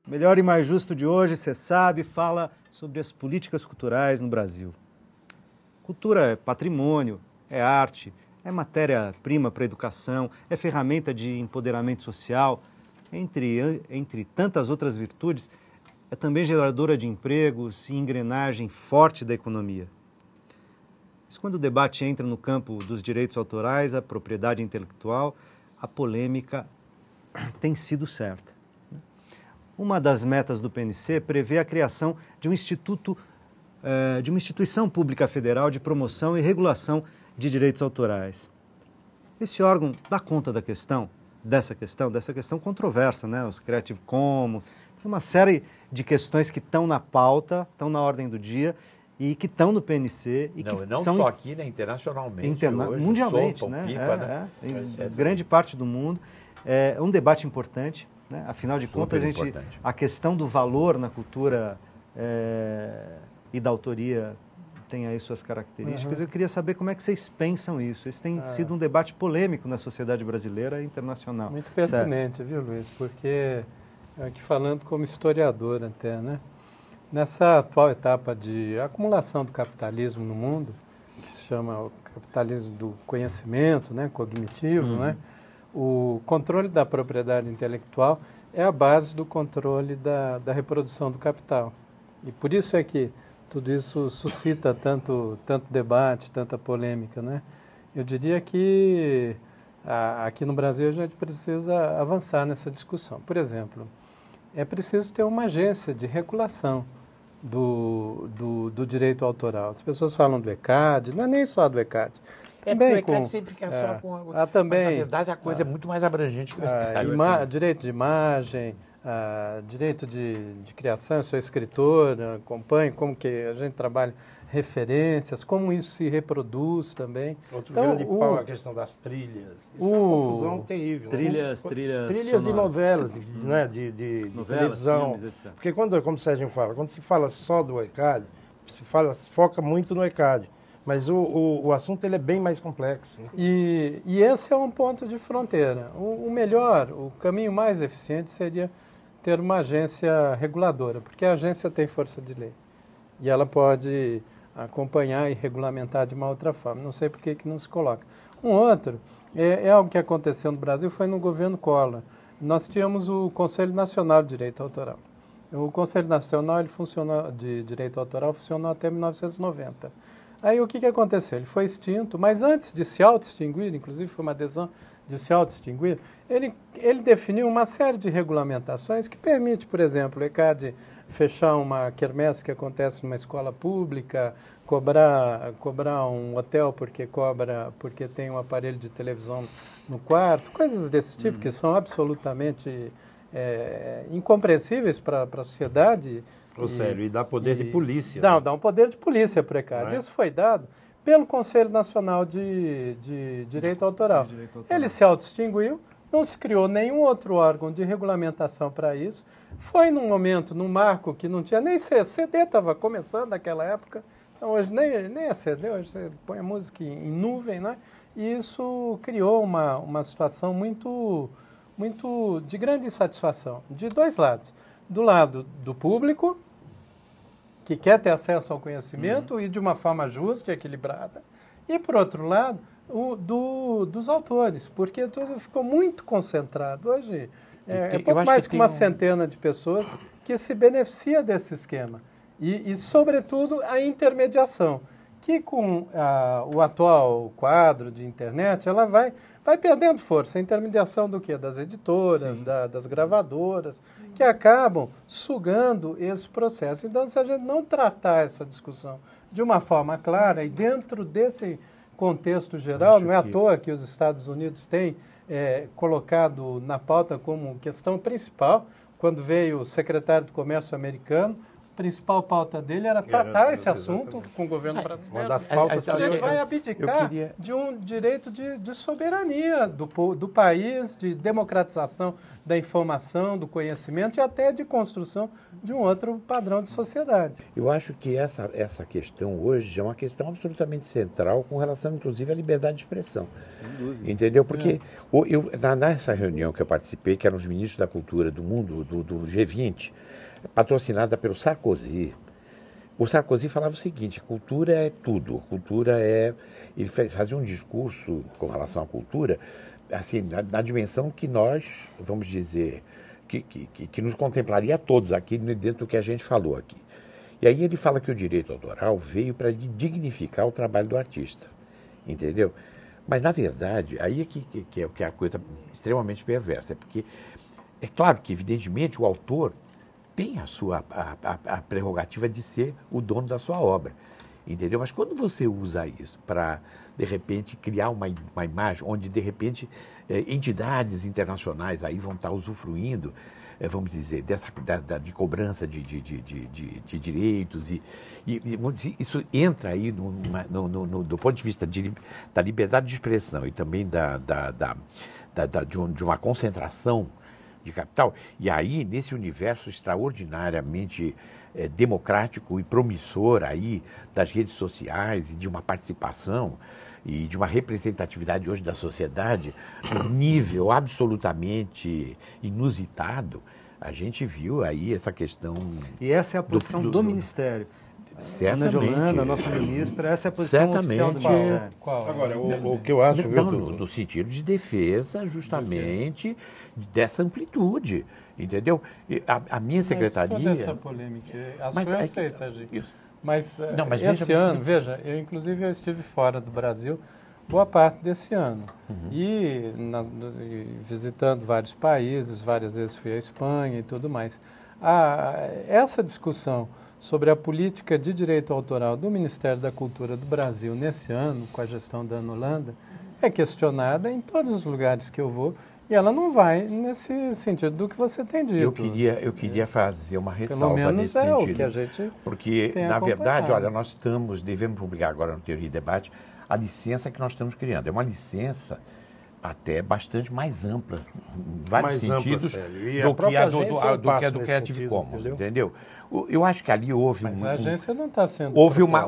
Melhor e Mais Justo de hoje, você sabe, fala sobre as políticas culturais no Brasil. Cultura é patrimônio, é arte, é matéria-prima para a educação, é ferramenta de empoderamento social, entre tantas outras virtudes, é também geradora de empregos e engrenagem forte da economia. Mas quando o debate entra no campo dos direitos autorais, a propriedade intelectual, a polêmica tem sido certa. Uma das metas do PNC prevê a criação de um de uma instituição pública federal de promoção e regulação de direitos autorais. Esse órgão dá conta dessa questão controversa, né? Os Creative Commons, tem uma série de questões que estão na pauta, estão na ordem do dia e que estão no PNC. E não só aqui, né? Internacionalmente, hoje, mundialmente, soltam né? pipa, Em grande parte do mundo. É um debate importante, né? Afinal de contas, a questão do valor na cultura e da autoria tem aí suas características. Eu queria saber como é que vocês pensam isso. Esse tem sido um debate polêmico na sociedade brasileira e internacional. Muito pertinente, viu, Luiz? Porque, aqui falando como historiador até, né? Nessa atual etapa de acumulação do capitalismo no mundo, que se chama o capitalismo do conhecimento, né? Cognitivo, né? O controle da propriedade intelectual é a base do controle da reprodução do capital. E por isso é que tudo isso suscita tanto debate, tanta polêmica, né? Eu diria que aqui no Brasil a gente precisa avançar nessa discussão. Por exemplo, é preciso ter uma agência de regulação do direito autoral. As pessoas falam do ECAD, não é nem só do ECAD. Também o ECAD sempre fica só com... também, mas, na verdade, a coisa é muito mais abrangente que o ECAD. Direito de imagem, direito de criação, eu sou escritor, acompanho como que a gente trabalha referências, como isso se reproduz também. Outro grande pau é a questão das trilhas. Isso é uma confusão terrível. Trilhas de novelas, de televisão. Filmes, etc. Porque como o Sérgio fala, quando se fala só do ECAD, se foca muito no ECAD. Mas o assunto ele é bem mais complexo. Né? E esse é um ponto de fronteira. O melhor, o caminho mais eficiente seria ter uma agência reguladora, porque a agência tem força de lei. E ela pode acompanhar e regulamentar de uma outra forma. Não sei por que não se coloca. Um outro, é algo que aconteceu no Brasil, foi no governo Collor. Nós tínhamos o Conselho Nacional de Direito Autoral. O Conselho Nacional de Direito Autoral funcionou até 1990. Aí o que aconteceu? Ele foi extinto, mas antes de se auto-extinguir, inclusive foi uma adesão de se auto-extinguir, ele definiu uma série de regulamentações que permite, por exemplo, o ECAD fechar uma quermesse que acontece numa escola pública, cobrar um hotel porque tem um aparelho de televisão no quarto, coisas desse tipo que são absolutamente incompreensíveis para a sociedade. Sério, e dá poder de polícia. Dá um poder de polícia para o ECAD. Isso foi dado pelo Conselho Nacional de Direito Autoral. Ele se auto-extinguiu, não se criou nenhum outro órgão de regulamentação para isso. Foi num momento, num marco que não tinha nem CD, estava começando naquela época. Então hoje nem é CD, hoje você põe a música em nuvem, né? E isso criou uma situação muito de grande insatisfação, de dois lados. Do lado do público, que quer ter acesso ao conhecimento e de uma forma justa e equilibrada. E, por outro lado, dos autores, porque tudo ficou muito concentrado. Hoje é pouco mais que uma centena de pessoas que se beneficia desse esquema. E sobretudo, a intermediação, que com o atual quadro de internet, ela vai perdendo força. A intermediação do quê? Das editoras, das gravadoras, que acabam sugando esse processo. Então, se a gente não tratar essa discussão de uma forma clara e dentro desse contexto geral, não é à toa que os Estados Unidos têm colocado na pauta como questão principal, quando veio o secretário do Comércio americano, principal pauta dele era tratar esse assunto com o governo brasileiro. Uma das pautas a gente vai abdicar de um direito de soberania do país, de democratização da informação, do conhecimento e até de construção de um outro padrão de sociedade. Eu acho que essa questão hoje é uma questão absolutamente central com relação, inclusive, à liberdade de expressão. Sem dúvida. Entendeu? Porque nessa reunião que eu participei, que eram os ministros da cultura do mundo, do G20, patrocinada pelo Sarkozy, o Sarkozy falava o seguinte: cultura é tudo, cultura é... Ele fazia um discurso com relação à cultura, assim, na dimensão que nós, vamos dizer, que nos contemplaria a todos aqui dentro do que a gente falou aqui. E aí ele fala que o direito autoral veio para dignificar o trabalho do artista, entendeu? Mas, na verdade, aí é que é a coisa extremamente perversa, porque é claro que, evidentemente, o autor tem a prerrogativa de ser o dono da sua obra, entendeu? Mas quando você usa isso para, de repente, criar uma imagem onde, de repente, entidades internacionais aí vão estar usufruindo, vamos dizer, de cobrança de direitos, e isso entra aí do ponto de vista da liberdade de expressão e também de uma concentração de capital, e aí, nesse universo extraordinariamente democrático e promissor aí das redes sociais e de uma participação e de uma representatividade hoje da sociedade, um nível absolutamente inusitado, a gente viu aí essa questão... E essa é a posição do Ministério. Certamente. Ana de Holanda, nossa ministra, essa é a posição oficial do Ministério. Qual? Agora, o que eu acho... No sentido de defesa, justamente, dessa amplitude, entendeu? A minha secretaria... Toda essa polêmica, a sua eu sei, Serginho. Mas esse ano, veja, eu estive fora do Brasil boa parte desse ano. E visitando vários países, várias vezes fui à Espanha e tudo mais. Essa discussão sobre a política de direito autoral do Ministério da Cultura do Brasil nesse ano, com a gestão da Ana Holanda, é questionada em todos os lugares que eu vou, e ela não vai nesse sentido do que você tem dito. Eu queria fazer uma ressalva nesse sentido. O que a gente porque, na verdade, olha, nós devemos publicar agora no Teoria e Debate a licença que nós estamos criando. É uma licença até bastante mais ampla, em vários sentidos, do que a do Creative Commons, entendeu? Eu acho que ali houve... Mas a agência não está sendo... Houve uma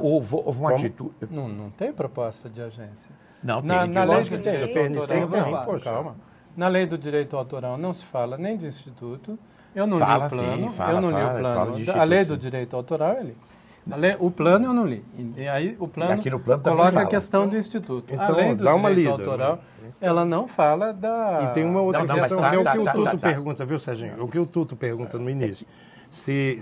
atitude... Não tem proposta de agência. Não, tem. Na lei do direito autoral... Calma. Na lei do direito autoral não se fala nem de instituto. Eu não li o plano. Eu não li o plano. A lei do direito autoral é ali. O plano eu não li. E aí o plano coloca a questão do instituto. Então, a lei do direito autoral, ela não fala da... E tem uma outra questão, que é o que o Tuto pergunta, viu, Serginho? O que o Tuto pergunta no início. Se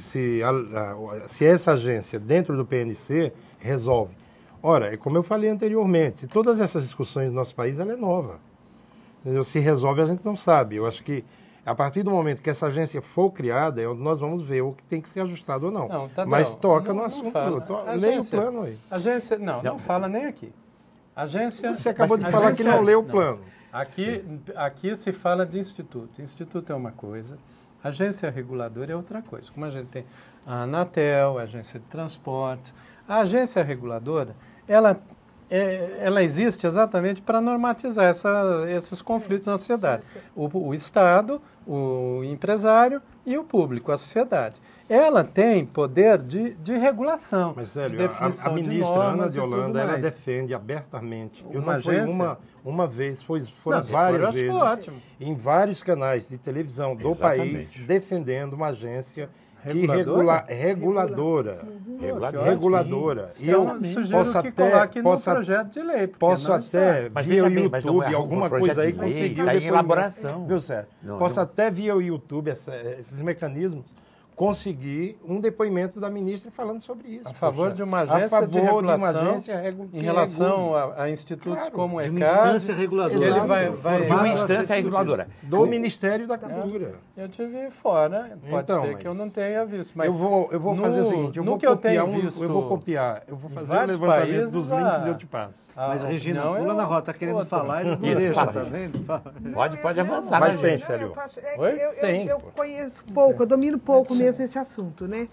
essa agência, dentro do PNC, resolve. Ora, é como eu falei anteriormente, se todas essas discussões no nosso país, ela é nova. Entendeu? Se resolve, a gente não sabe. Eu acho que, a partir do momento que essa agência for criada, é onde nós vamos ver o que tem que ser ajustado ou não. Mas toca no assunto. Leia o plano aí. Agência, não fala nem aqui. Agência... Você acabou de falar que não leu o plano. Aqui se fala de instituto. Instituto é uma coisa, agência reguladora é outra coisa. Como a gente tem a Anatel, a agência de transporte. A agência reguladora, ela existe exatamente para normatizar esses conflitos na sociedade. O Estado, o empresário e o público, a sociedade. Ela tem poder de regulação. Mas, sério, a ministra Ana de Holanda, ela defende abertamente. Uma vez, foram várias vezes, em vários canais de televisão do país, defendendo uma agência reguladora. E eu sugiro que coloque no projeto de lei. Posso até, via o YouTube, alguma coisa aí, conseguir está em elaboração. Viu, certo? Posso até, via o YouTube, esses mecanismos, conseguir um depoimento da ministra falando sobre isso. A favor de uma agência de regulação em relação a institutos como o ECAD. De uma instância reguladora. Ele vai de uma instância reguladora. Do Ministério da Cultura. Eu tive fora, pode ser que eu não tenha visto. Mas eu vou fazer o seguinte, eu vou copiar fazer o levantamento dos links e eu te passo. Mas a Regina pula na rota, está querendo falar, eles não deixam, tá vendo? Pode avançar. Mas tem, Célio. Eu conheço pouco, eu domino pouco mesmo esse assunto, né?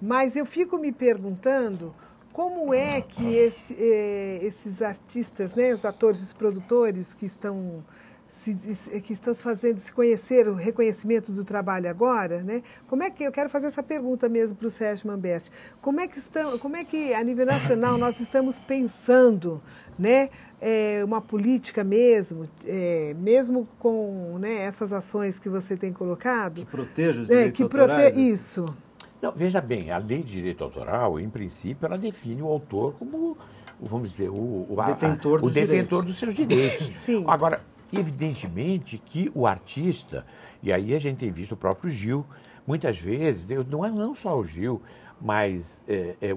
Mas eu fico me perguntando como é que esses artistas, né, os atores e os produtores que estão se fazendo se conhecer, o reconhecimento do trabalho agora, né? Como é que eu quero fazer essa pergunta mesmo para o Sérgio Manberti? Como é que a nível nacional nós estamos pensando, né, uma política mesmo, mesmo com, né, essas ações que você tem colocado, que proteja os direitos autorais? Isso. Não, veja bem, a lei de direito autoral, em princípio, ela define o autor como, vamos dizer, o detentor dos seus direitos. Sim. Agora, evidentemente que o artista, e aí a gente tem visto o próprio Gil, muitas vezes, não só o Gil, mas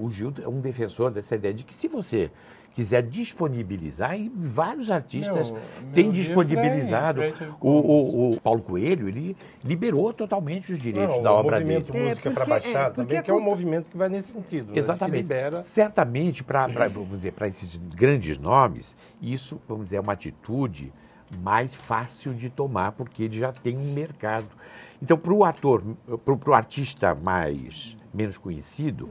o Gil é um defensor dessa ideia de que se você quiser disponibilizar, e vários artistas têm disponibilizado. O Paulo Coelho, ele liberou totalmente os direitos da obra dele. O movimento Música para Baixar também, que é um movimento que vai nesse sentido. Exatamente. Né? Libera... Certamente, para esses grandes nomes, isso, vamos dizer, é uma atitude mais fácil de tomar, porque ele já tem um mercado. Então, para o artista menos conhecido,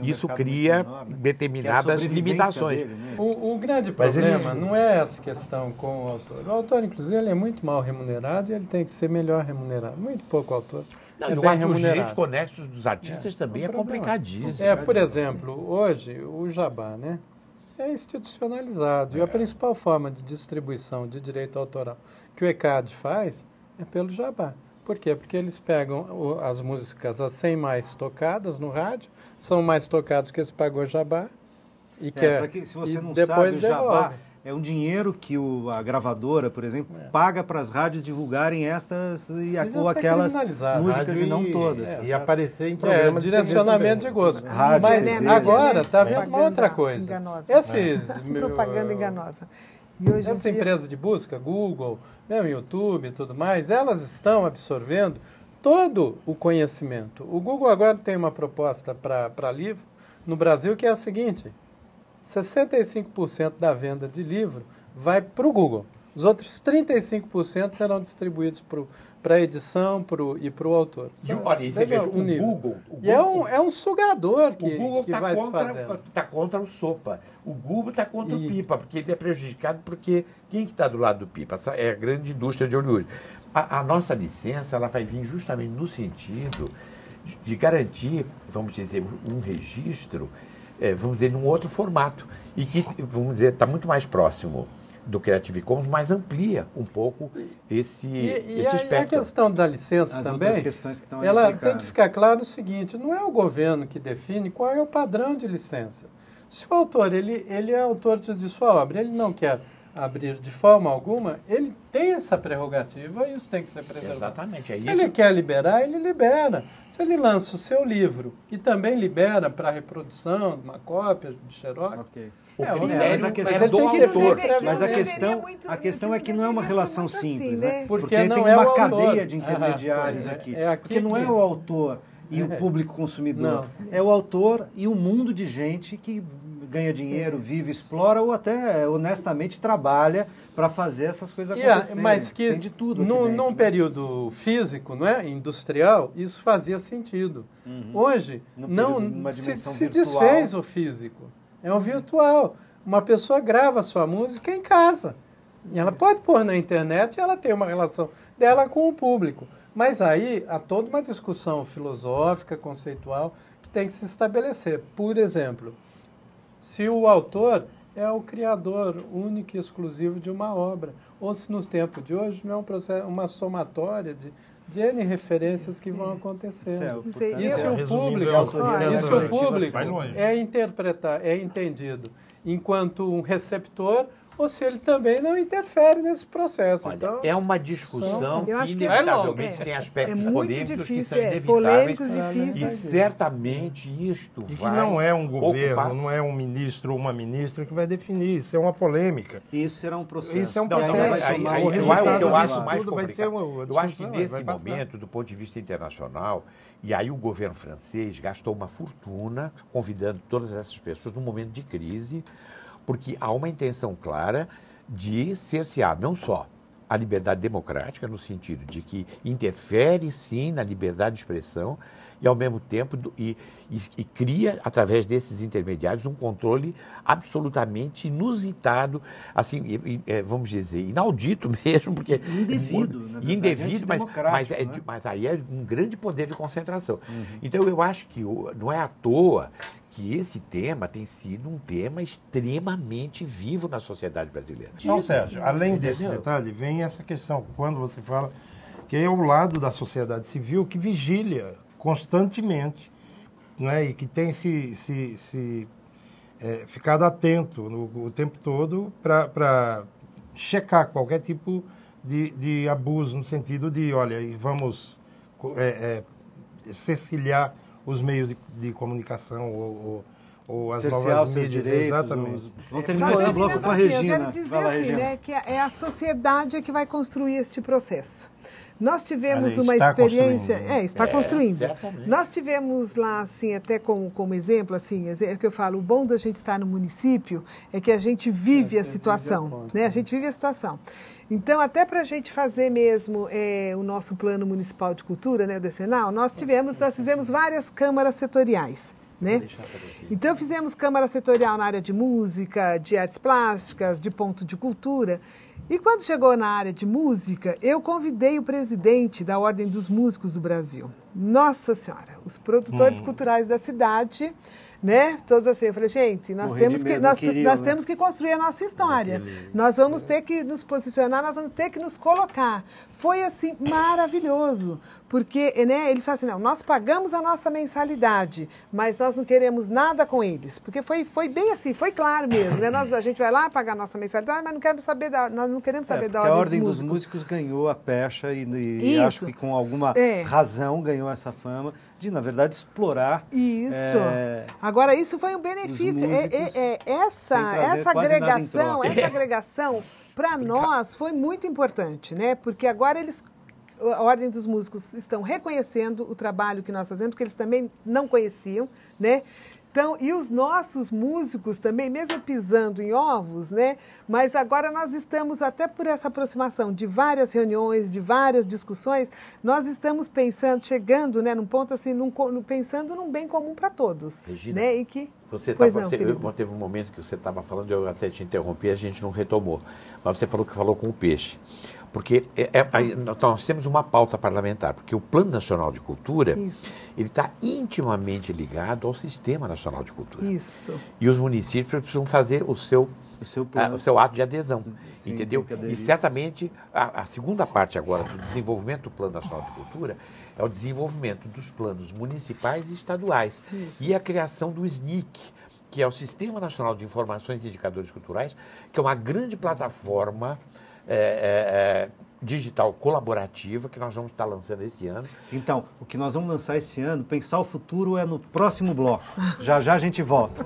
isso cria determinadas limitações. Dele, né? O grande problema não é essa questão com o autor. O autor, inclusive, ele é muito mal remunerado e ele tem que ser melhor remunerado. Muito pouco autor. Os direitos conexos dos artistas também é complicadíssimo. Por exemplo, hoje o jabá, né, é institucionalizado. E a principal forma de distribuição de direito autoral que o ECAD faz é pelo jabá. Por quê? Porque eles pegam as músicas as 100 mais tocadas no rádio, são mais tocados que esse pagou jabá. Se você não sabe, o jabá é um dinheiro que a gravadora, por exemplo, paga para as rádios divulgarem estas ou aquelas músicas e não todas. E aparecer em programas de direcionamento de gosto. Rádio, mas TV, agora está vendo uma outra coisa. Enganosa. Propaganda enganosa. Essas empresas de busca, Google, YouTube e tudo mais, elas estão absorvendo todo o conhecimento. O Google agora tem uma proposta para livro no Brasil que é a seguinte: 65% da venda de livro vai para o Google. Os outros 35% serão distribuídos para edição e para o autor. Olha, e você veja, o Google... E é um sugador que, o Google que vai se fazendo. Está contra o Sopa. O Google está contra o Pipa, porque ele é prejudicado, porque quem que está do lado do Pipa? Essa é a grande indústria de Hollywood. A nossa licença ela vai vir justamente no sentido de garantir, vamos dizer, um registro, vamos dizer, num outro formato. E que, vamos dizer, está muito mais próximo do Creative Commons, mas amplia um pouco esse espectro. E a questão da licença também, ela tem que ficar claro o seguinte: não é o governo que define qual é o padrão de licença. Se o autor ele é autor de sua obra, ele não quer abrir de forma alguma, ele tem essa prerrogativa e isso tem que ser preservado. Exatamente. Se ele quer liberar, ele libera. Se ele lança o seu livro e também libera para reprodução, uma cópia de xerox... Okay. Mas a questão do autor. Mas a questão é que não é uma relação simples, né? Porque tem não uma cadeia de intermediários aqui. Porque não é o autor e o público consumidor. É o autor e um mundo de gente que ganha dinheiro, vive, explora ou até honestamente trabalha para fazer essas coisas acontecerem. Mas que tem de tudo num período físico, não é, industrial, isso fazia sentido. Hoje se desfez o físico. É um virtual. Uma pessoa grava sua música em casa. E ela pode pôr na internet e ela tem uma relação dela com o público. Mas aí há toda uma discussão filosófica, conceitual, que tem que se estabelecer. Por exemplo, se o autor é o criador único e exclusivo de uma obra, ou se nos tempos de hoje não é um processo, uma somatória de N referências que vão acontecer. Isso o público é entendido enquanto um receptor, ou se ele também não interfere nesse processo. Olha, então, é uma discussão que inevitavelmente tem aspectos polêmicos que são inevitáveis. E certamente isto vai... E que não é um governo, não é um ministro ou uma ministra que vai definir. Isso é uma polêmica. Isso será um processo. Isso é um processo. Eu acho mais complicado. Eu acho que nesse momento, do ponto de vista internacional, e aí o governo francês gastou uma fortuna convidando todas essas pessoas num momento de crise, porque há uma intenção clara de cercear não só a liberdade democrática, no sentido de que interfere, sim, na liberdade de expressão e, ao mesmo tempo, e cria, através desses intermediários, um controle absolutamente inusitado, assim, vamos dizer, inaudito mesmo, porque... Indevido, na verdade, indevido, antidemocrático, mas aí é um grande poder de concentração. Então, eu acho que não é à toa que esse tema tem sido um tema extremamente vivo na sociedade brasileira. Não, Sérgio, além desse detalhe, vem essa questão, quando você fala que é o lado da sociedade civil que vigilia constantemente, né, e que tem ficado atento o tempo todo para checar qualquer tipo de abuso, no sentido de, olha, vamos cecilhar os meios de comunicação ou as novas seus mídias. direitos. Exatamente. Vamos terminar esse bloco com a Regina. Eu quero dizer assim, né, que é a sociedade que vai construir este processo. Nós tivemos uma experiência... Está construindo. Certamente. Nós tivemos lá, assim, até como exemplo, assim, é que eu falo, o bom da gente estar no município é que a gente vive a situação, né? A gente vive a situação. Então, até para a gente fazer mesmo o nosso plano municipal de cultura, né, o decenal, nós fizemos várias câmaras setoriais, né? Então, fizemos câmara setorial na área de música, de artes plásticas, de ponto de cultura. E quando chegou na área de música, eu convidei o presidente da Ordem dos Músicos do Brasil. Nossa Senhora, os produtores culturais da cidade, né? Todos assim, eu falei, gente, nós temos que construir a nossa história. Nós vamos ter que nos posicionar, nós vamos ter que nos colocar. Foi, assim, maravilhoso, porque, né, eles falam assim, não, nós pagamos a nossa mensalidade, mas nós não queremos nada com eles, porque foi bem assim, foi claro mesmo, né? A gente vai lá pagar a nossa mensalidade, mas nós não queremos saber da Ordem dos Músicos ganhou a pecha e acho que com alguma razão ganhou essa fama de, na verdade, explorar... Isso. Agora, isso foi um benefício. Essa agregação, para nós, foi muito importante, né? Porque agora a Ordem dos Músicos estão reconhecendo o trabalho que nós fazemos, porque eles também não conheciam, né? Então, e os nossos músicos também, mesmo pisando em ovos, né? Mas agora nós estamos, até por essa aproximação de várias reuniões, de várias discussões, nós estamos pensando, chegando, né, num ponto assim, pensando num bem comum para todos. Regina, né? E que... teve um momento que você estava falando, eu até te interrompi, a gente não retomou. Mas você falou que falou com o peixe. Porque nós temos uma pauta parlamentar, porque o Plano Nacional de Cultura, ele está intimamente ligado ao Sistema Nacional de Cultura. Isso. E os municípios precisam fazer o seu ato de adesão, Sim, entendeu? E certamente a segunda parte agora do desenvolvimento do Plano Nacional de Cultura é o desenvolvimento dos planos municipais e estaduais. E a criação do SNIC, que é o Sistema Nacional de Informações e Indicadores Culturais, que é uma grande plataforma digital colaborativa que nós vamos estar lançando esse ano. Então, o que nós vamos lançar esse ano, Pensar o Futuro, é no próximo bloco. Já já a gente volta.